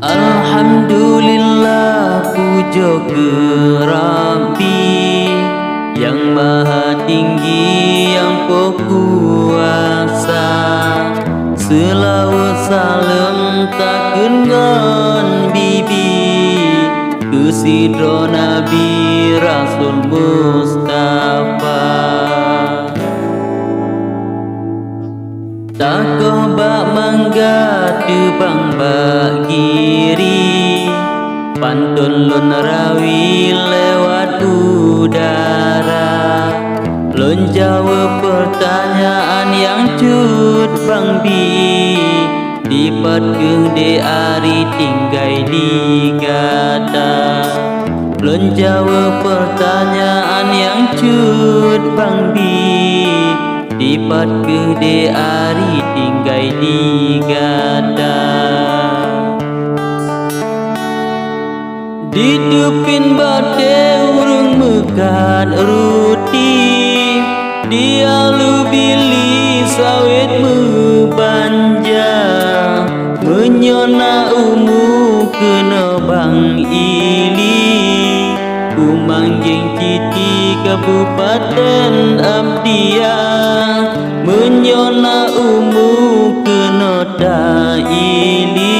Alhamdulillah puja ke Rabbi yang maha tinggi yang berkuasa. Selawat salam takun ngan bibi kesidro Nabi Rasul Mustafa. Takoh bak mangga tebang bak giri, pantun lon rawi lewat udara. Lon jawab pertanyaan yang cut bang bi, dipat keng de ari tinggai di gata. Lon jawab pertanyaan yang cut bang bi, dipat ke de ari tinggai di gada. Di tupin bate urung mekat ruti, dia lu bili sawit membanja. Menyona umu kena bang ili, kumangging citi Kabupaten Abdia. Menyona umu kena daili,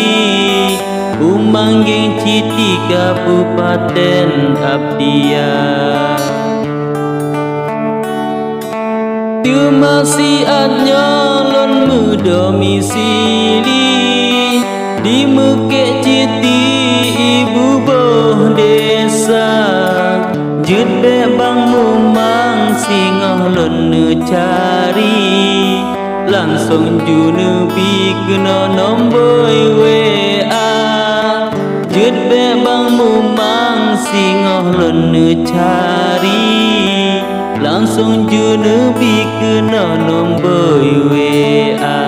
kumangging citi Kabupaten Abdia. Tu masih nyalon mendomisili di Mekek citi ibu boh desa. Jute bang mumang singoh lon cari, langsung junubi kena nombor WA. Jute bang mumang singoh lon cari, langsung junubi kena nombor WA.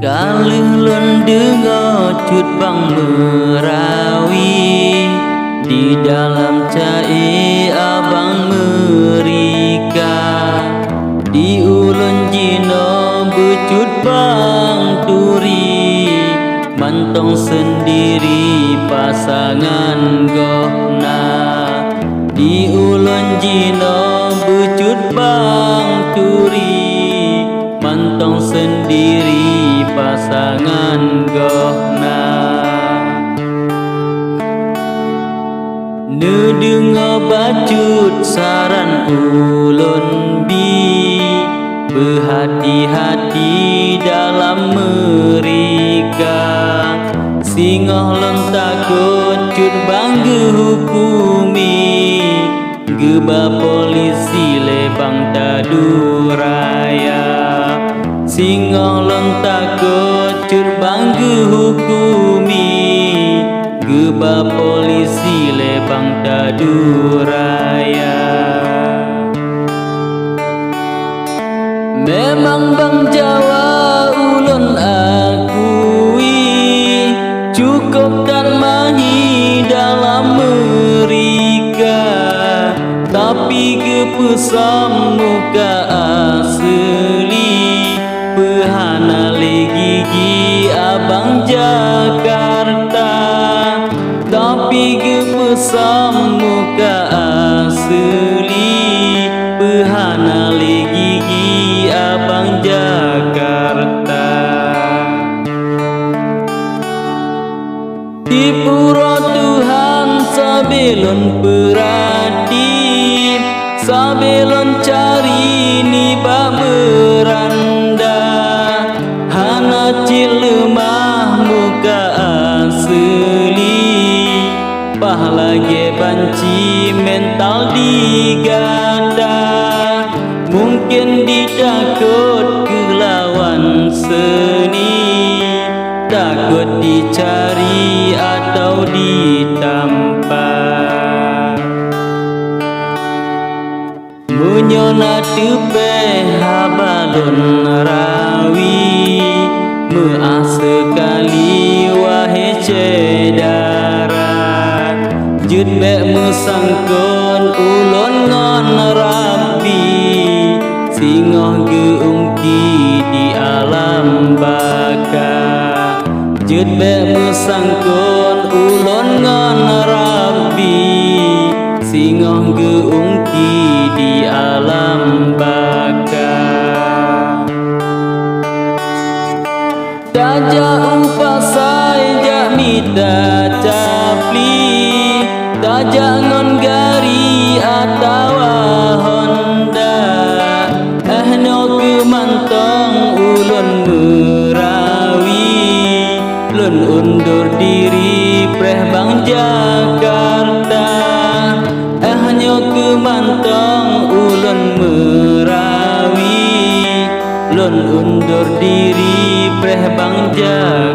Kalih lon dengar cut bang merawi, di dalam cai abang merika. Di ulun jino becut bang turi, mantong sendiri pasangan gohna. Di ulun jino becut bang turi, mantong sendiri pasangan gohna. Nedengar bacut saran ulun bi, berhati-hati dalam merika. Singoh lon takut cut bangga hukumi, geba polisi lebang tadu raya. Singoh lon takut cut bangga hukumi, geba polisi lebang tadu raya. Memang bang Jawa ulun akui, cukup tak mahi dalam merika. Tapi kepesam muka asli, pehana gigi abang Jakarta. Tapi kepesam muka asli, pehana gigi abang Jakarta. Di pura Tuhan sabelon perhati, sabelon cari ni bak beranda. Hana cilem cari atau ditampa. Munyona tepe habalon rawi, meah sekali wahai cedara. Jut be mesangkon ulon ngon Rabbi, singoh geungki di alam baka. Jut be mesangkon ulon ngon Rabbi, singoh geungki di alam baka. Daja upasai jak mita capli, daja ngon gari atawa honda. No kemantong ulun merawi, lun undur diri preh bang Jakarta. Nyo kemantong ulun merawi, lun undur diri preh bang Jakarta.